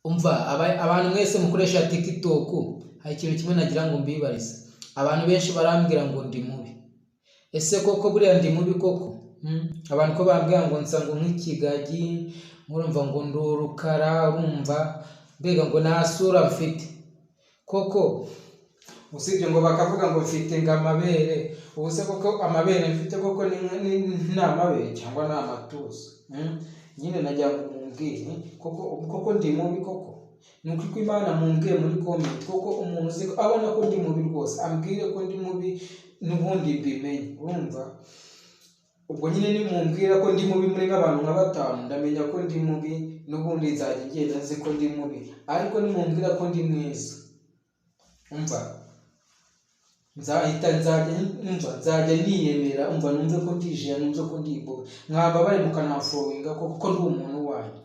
umva abantu mwese mukoresha TikTok, hari ikintu kimwe nagira ngo mbibarize. Abantu benshi barambwira ngo ndi mubi. Ese koko buriya ndi mubi koko? Abantu ko bambwira ngo nsa ngo nk'ikigagi, murumva ngo ndurukara, urumva mbega ngo nta sura mfite koko. Usibye ngo bakavuga ngo mfite amabere, ubu se koko amabere mfite koko ni amabere cyangwa ni amatuza? Nyine najya ngo mumbwire koko ndi mubi koko. Nuko iko Imana mumbwiye muri comment koko umuntu uzi abona ko ndi mubi rwose ambwire ko ndi mubi n'ubundi mbimenye, urumva? Ubwo nyine ni mumbwira ko ndi mubi muri nk'abantu nka 5 ndamenya ko ndi mubi, n'ubundi nzajya ngenda nzi ko ndi mubi. Ariko ni mumbwira ko ndi mwiza, umva nzajya niyemera, umva numve ko ndijira, numve ko ndibo mwaba bari mukanafowinga koko ndi umuntu wanyu.